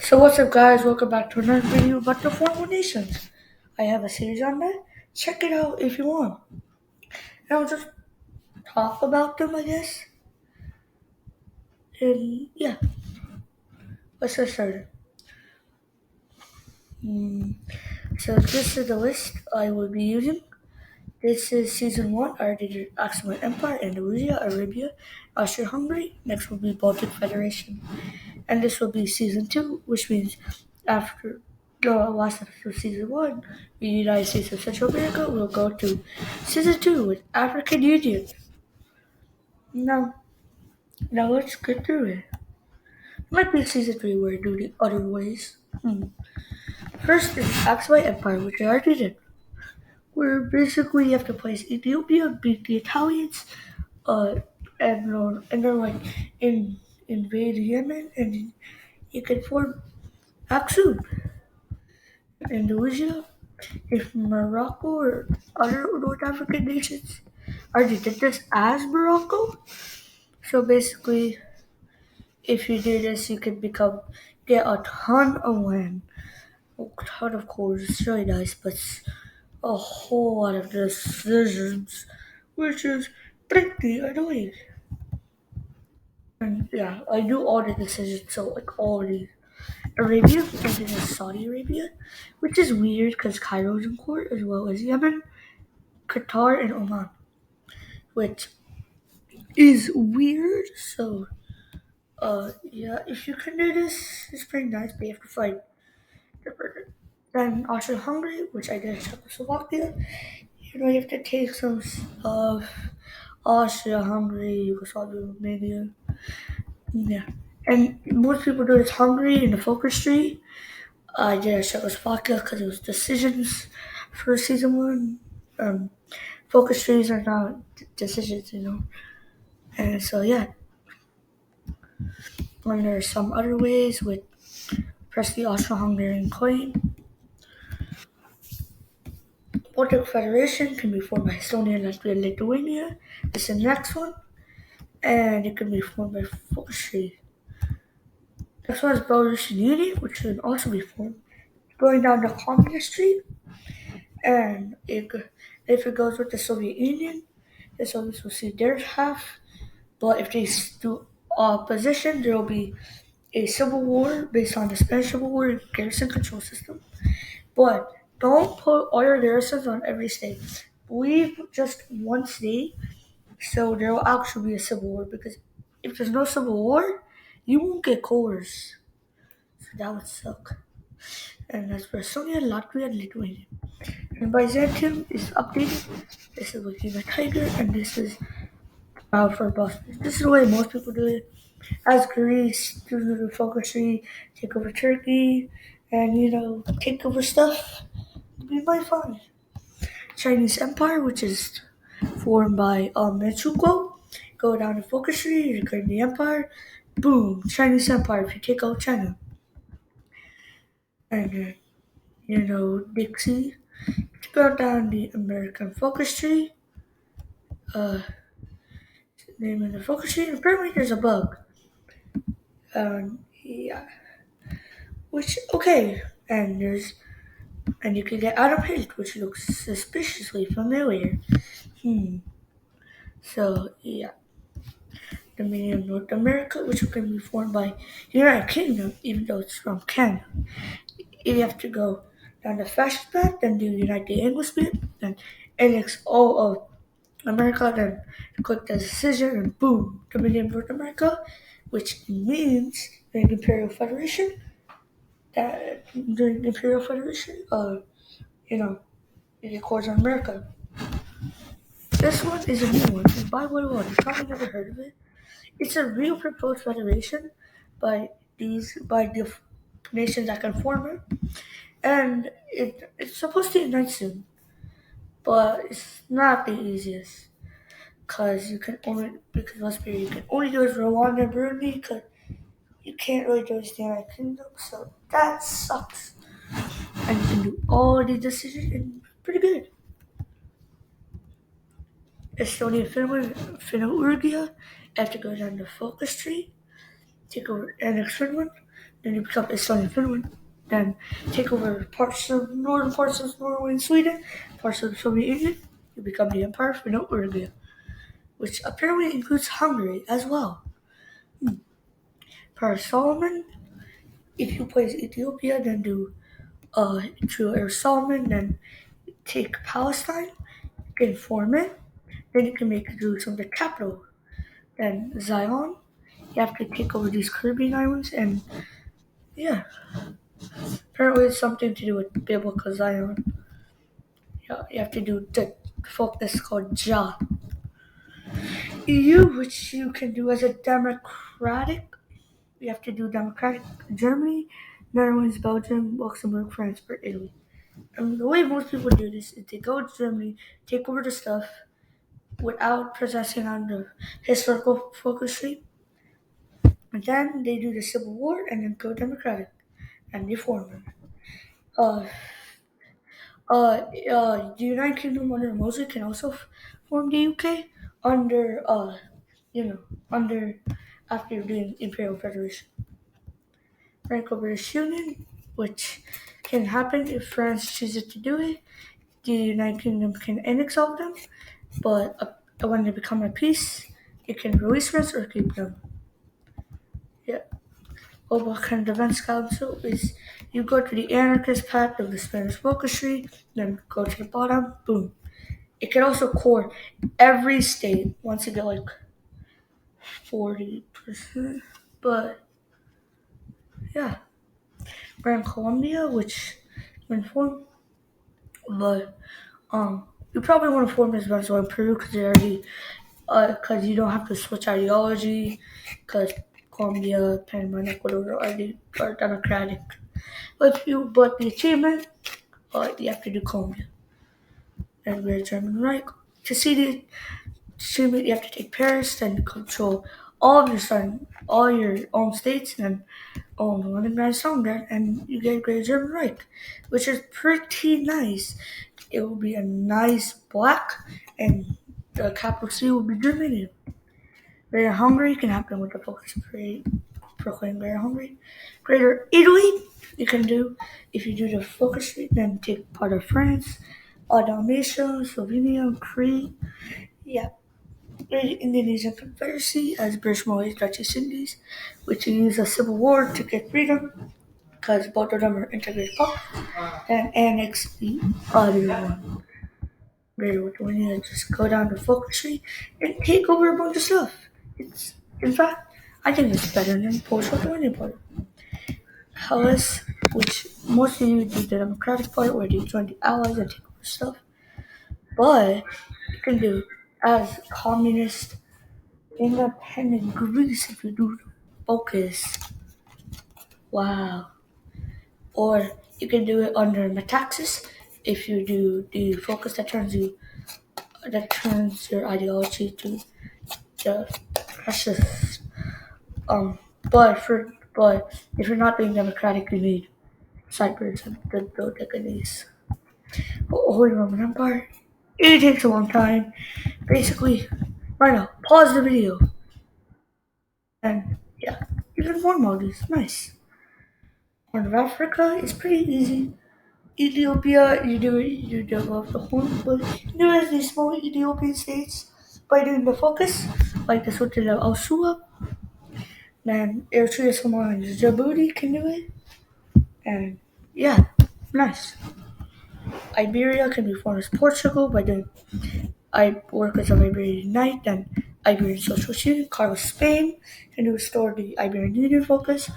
So what's up guys, welcome back to another video about the Formable Nations. I have a series on that. Check it out if you want. And I'll just talk about them I guess. And yeah, let's get started. So this is the list I will be using. This is season 1. I already did Ottoman Empire, Andalusia, Arabia, Austria-Hungary. Next will be Baltic Federation. And this will be season 2, which means after the last episode of season 1, the United States of Central America will go to season 2 with African Union. Now, now let's get through it. It might be season 3 where I do the other ways. First is Axumite Empire, which I already did, where basically you have to place Ethiopia, beat the Italians, uh, and then like invade Yemen, and you can form Aksum. Indonesia, if Morocco or other North African nations are depicted as Morocco. So basically, if you do this, you can get a ton of land, a ton of cores. It's really nice, but it's a whole lot of decisions, which is pretty annoying. And yeah, I do all the decisions, so like all the Arabia and then Saudi Arabia, which is weird because Cairo's in court as well as Yemen, Qatar, and Oman, which is weird. So, yeah, if you can do this, it's pretty nice, but you have to fight the burger. Then Austria-Hungary, which I did Czechoslovakia. You have to take some of Austria-Hungary, Yugoslavia, Romania. Yeah. And most people do this Hungary in the focus tree. I did Czechoslovakia because it was decisions for season 1. Focus trees are not decisions. And so, yeah. And there are some other ways with press the Austro-Hungarian coin. Baltic Federation can be formed by Estonia, Latvia, and Lithuania. This is the next one. And it can be formed by focus tree. Next one is Belarusian Union, which can also be formed. Going down the Communist Street. And if it goes with the Soviet Union, the Soviets will see their half. But if they do opposition, there will be a civil war based on the Spanish Civil War garrison control system. But don't put all your garrisons on every state. Leave just one state, so there will actually be a civil war. Because if there's no civil war, you won't get cores. So that would suck. And that's for Estonia, Latvia, and Lithuania. And Byzantium is updated. This is looking like Tiger, and this is for Boston. This is the way most people do it. As Greece, do the focus tree, take over Turkey, and take over stuff. It'll be my fun. Chinese Empire, which is formed by Manchukuo. Go down to focus tree, you claim the empire. Boom, Chinese Empire if you take out China. And Dixie. To go down the American focus tree. Name of the focus tree. Apparently there's a bug. Yeah. Which okay. And you can get Adam Page, which looks suspiciously familiar. So yeah. Dominion of North America, which can be formed by United Kingdom, even though it's from Canada. You have to go down the fascist path, then do United Englishmen, then annex all of America, then click the decision, and boom, Dominion of North America, which means during the Imperial Federation, it records on America. This one is a new one, and by the way, you've probably never heard of it. It's a real proposed federation by the nations that can form it, and it's supposed to unite soon, but it's not the easiest because you can only do it for Rwanda and Burundi because you can't really do it to the United Kingdom, so that sucks. And you can do all the decisions and pretty good. Estonia, Finland, Finno-Ugria have to go down the focus tree, take over annex Finland, Then you become Estonian Finland. Then take over parts of northern parts of Norway and Sweden, parts of the Soviet Union. You become the Empire of Finno-Ugric, which apparently includes Hungary as well. Per Solomon, if you place Ethiopia, then do to Air Solomon, then take Palestine, then form it, then you can make Jerusalem the capital. Then Zion, you have to take over these Caribbean islands, and yeah, apparently it's something to do with biblical Zion. Yeah, you have to do the folk that's called Jah. EU, which you can do as a democratic. You have to do democratic Germany, Netherlands, Belgium, Luxembourg, France, or Italy. And the way most people do this is they go to Germany, take over the stuff without possessing on the historical focus sheet, and then they do the Civil War and then go democratic and they form them. Uh, the United Kingdom under Mosley can also form the UK under, under after doing Imperial Federation. Franco-British Union, which can happen if France chooses to do it. The United Kingdom can annex all of them, but when they become at peace, it can release France or keep them. Yeah. Global kind of Defense Council is you go to the anarchist path of the Spanish focus tree, then go to the bottom, boom. It can also core every state once you get like 40%. But yeah, we're in Colombia, which been formed, but you probably want to form as Venezuela and Peru because they already because you don't have to switch ideology because Colombia, Panama, and Ecuador already are democratic. But the achievement, you have to do Colombia and we're German Reich. To see the achievement, you have to take Paris, then control all your own states, and then own one and stronger, and you get Great German Reich, which is pretty nice. It will be a nice black, and the capital city will be Germany. Greater Hungary can happen with the focus proclaim Greater Hungary. Greater Italy, you can do if you do the focus rate, then take part of France, Dalmatia, Slovenia, Crete. Yeah. Greater Indonesian Confederacy as British Malay Dutch East Indies, which use a civil war to get freedom because both of them are integrated pop and annex the other one. Greater Lithuania just go down to focus tree and take over a bunch of stuff. It's in fact I think it's better than Polish Lithuania part. Hellas, which most of you do the democratic part where they join the allies and take over stuff. But you can do as communist independent Greece if you do focus. Wow. Or you can do it under Metaxas if you do the focus that turns your ideology to the precious. But if you're not being democratic, you need Cyprus and the Dodecanese. Holy Roman Empire. It takes a long time. Basically, right now, pause the video. And yeah, you can form all these. Nice. Horn of Africa is pretty easy. Ethiopia, you develop the horn, but you do it as these small Ethiopian states by doing the focus, like the Sultan of Al Sua. Then Eritrea, Somalia, and Djibouti can do it. And yeah, nice. Iberia can be formed as Portugal by doing workers of Iberian Unite, then Iberian Socialist Union. Carlos Spain can restore the Iberian Union focus.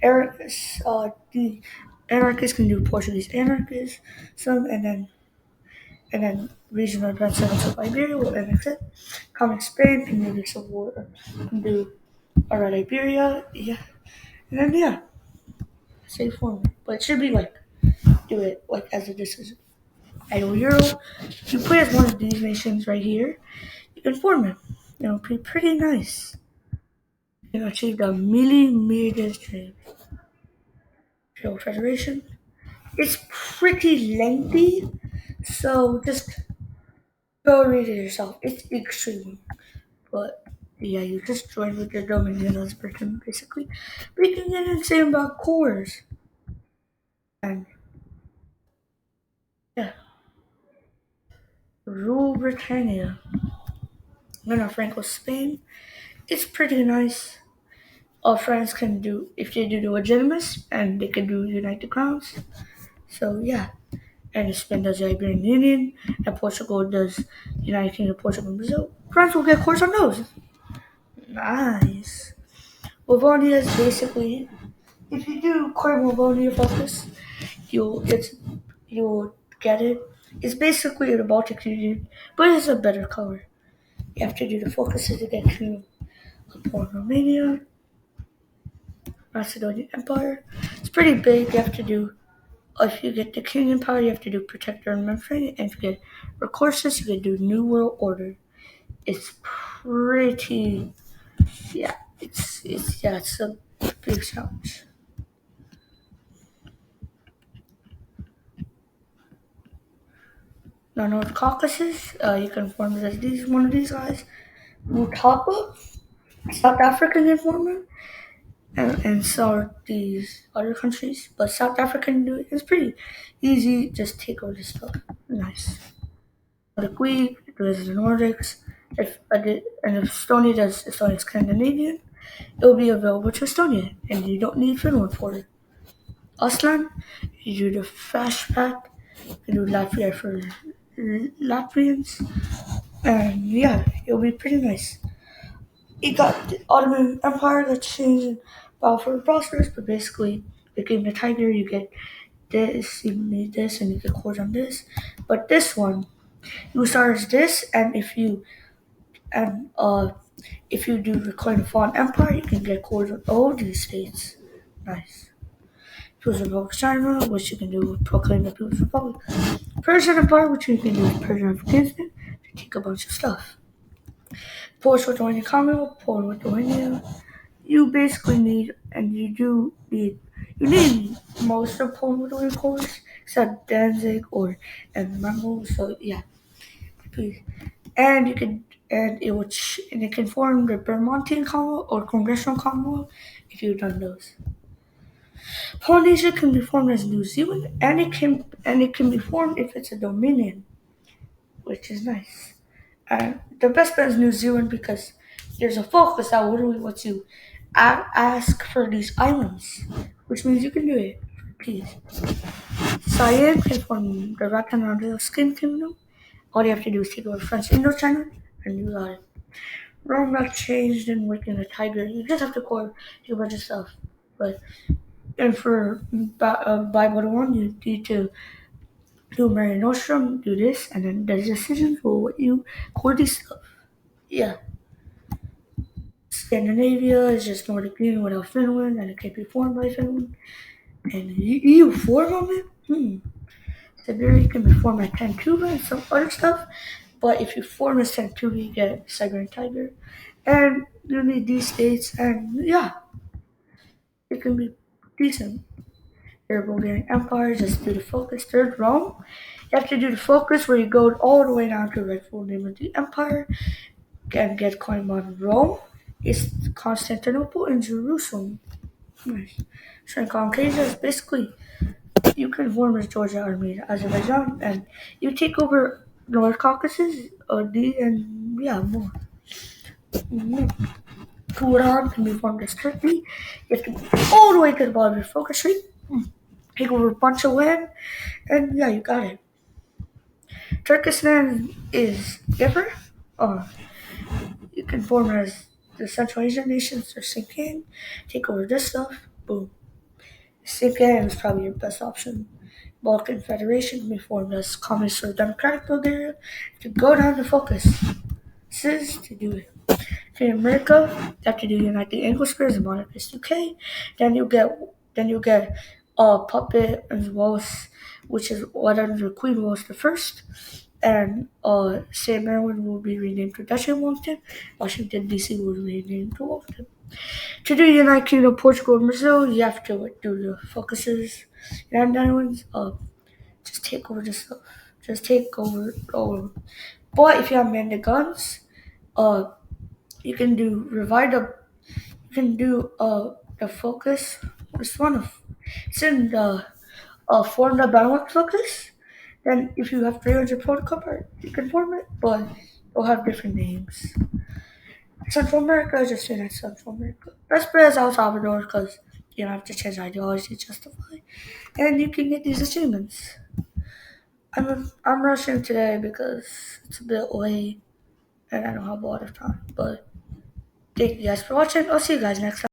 The anarchists can do Portuguese anarchism, and then regional advancements of Iberia will annex it. Common Spain can do the Civil War, can do alright Iberia, yeah, and then yeah, same format, but it should be like do it like as a decision. Idle Euro, you play as one of these nations right here, you can form it. It'll be pretty nice. You achieve the millimeter trade. Federal Federation. It's pretty lengthy, so just go read it yourself. It's extreme, but Yeah, you just join with your Dominion as Britain, basically. But you can get insane about cores. And yeah, rule Britannia. Then Franco Spain. It's pretty nice. All France can do if they do the legitimates and they can do unite the crowns. So yeah. And Spain does the Iberian Union, and Portugal does United Kingdom, Portugal, and Brazil. France will get course on those. Nice. Livonia is basically, if you do core Livonia focus, you'll get it. It's basically the Baltic Union, but it's a better color. You have to do the focuses to get to Romania, Macedonian Empire. It's pretty big. You have to do. If you get the King Empire, you have to do Protector and Memphre, and if you get Recursus, you can do New World Order. It's pretty. Yeah, it's a big challenge. Now North Caucasus, you can form as these one of these guys. Mutapa, South African informer, and so are these other countries. But South Africa can do it. It's pretty easy. Just take over this stuff. Nice. Nordic Week, there's the Nordics. If I did, and if Estonia does Estonia Scandinavian, it will be available to Estonia, and you don't need Finland for it. Iceland, you do the fast pack. You do Latvia for Latvians, and yeah, it'll be pretty nice. You got the Ottoman Empire that's changing for prosperous, but basically, became the tiger, you get this, you need this, and you get cores on this. But this one, you start as this, and if you do reclaim the fallen empire, you can get cores on all these states. Nice. People's Republic of China, which you can do with Proclaim the People's Republic. Persian Empire, which you can do with Persian Afghanistan, to take a bunch of stuff. Polish Lithuania Commonwealth, Poland Lithuania. You basically need, and you need most of Poland Lithuania cores, except Danzig and Mongol. So yeah, please. And you can, and it can form the Vermontian Commonwealth or Congressional Commonwealth if you've done those. Polynesia can be formed as New Zealand, and it can be formed if it's a dominion, which is nice. The best bet is New Zealand because there's a focus that literally lets you ask for these islands, which means you can do it. Please. Siam can form the Rectangular Skin Kingdom. All you have to do is take over French Indochina, and you got it. Rome got changed and Wicked the Tiger. You just have to core a bunch of stuff. But and for Bible 1, you need to do Mary Nostrum, do this, and then the decisions will let you core these stuff. Yeah. Scandinavia is just Nordic Union without Finland, and it can't be formed by Finland. And EU4 moment? Siberia can be formed by Tantuva and some other stuff, but if you form as Tantuva, you get Siberian Tiger. And you need these states, and yeah, it can be decent. Your Bulgarian Empire, just do the focus. Third, Rome. You have to do the focus where you go all the way down to the rightful name of the empire and get coin on Rome. It's Constantinople and Jerusalem. Nice. Sri Caucasia is basically you can form as Georgia, Armenia, Azerbaijan, and you take over North Caucasus, and yeah, more. Turan can be formed as Turkey. You have to go all the way to the bottom of your focus tree, take over a bunch of land, and yeah, you got it. Turkestan is different. Uh, you can form as the Central Asian nations or Sinking, take over this stuff, boom. Sinking is probably your best option. Balkan Federation can be formed as Communist or Democratic Bulgaria to go down to focus. This is to do it. In America, you have to do Unite the Anglospheres and Monarchist UK. Then you get Puppet and Wallace, which is what under Queen Wallace the First. And St. Maryland will be renamed to Duchy of Wellington. Washington D.C. will be renamed to Wellington. To do United Kingdom, Portugal, and Brazil, you have to do the focuses and islands. Just take over the stuff. Just take over all of them. But if you have manned guns, uh, You can do revive the. You can do the focus. It's one of. It's in the form the balance focus. Then if you have 300 protocol part, you can form it, but they'll have different names. Central America, I just say that's Central America. Best play is El Salvador because you don't have to change ideology to justify. And you can get these achievements. I'm rushing today because it's a bit late and I don't have a lot of time. But thank you guys for watching. I'll see you guys next time.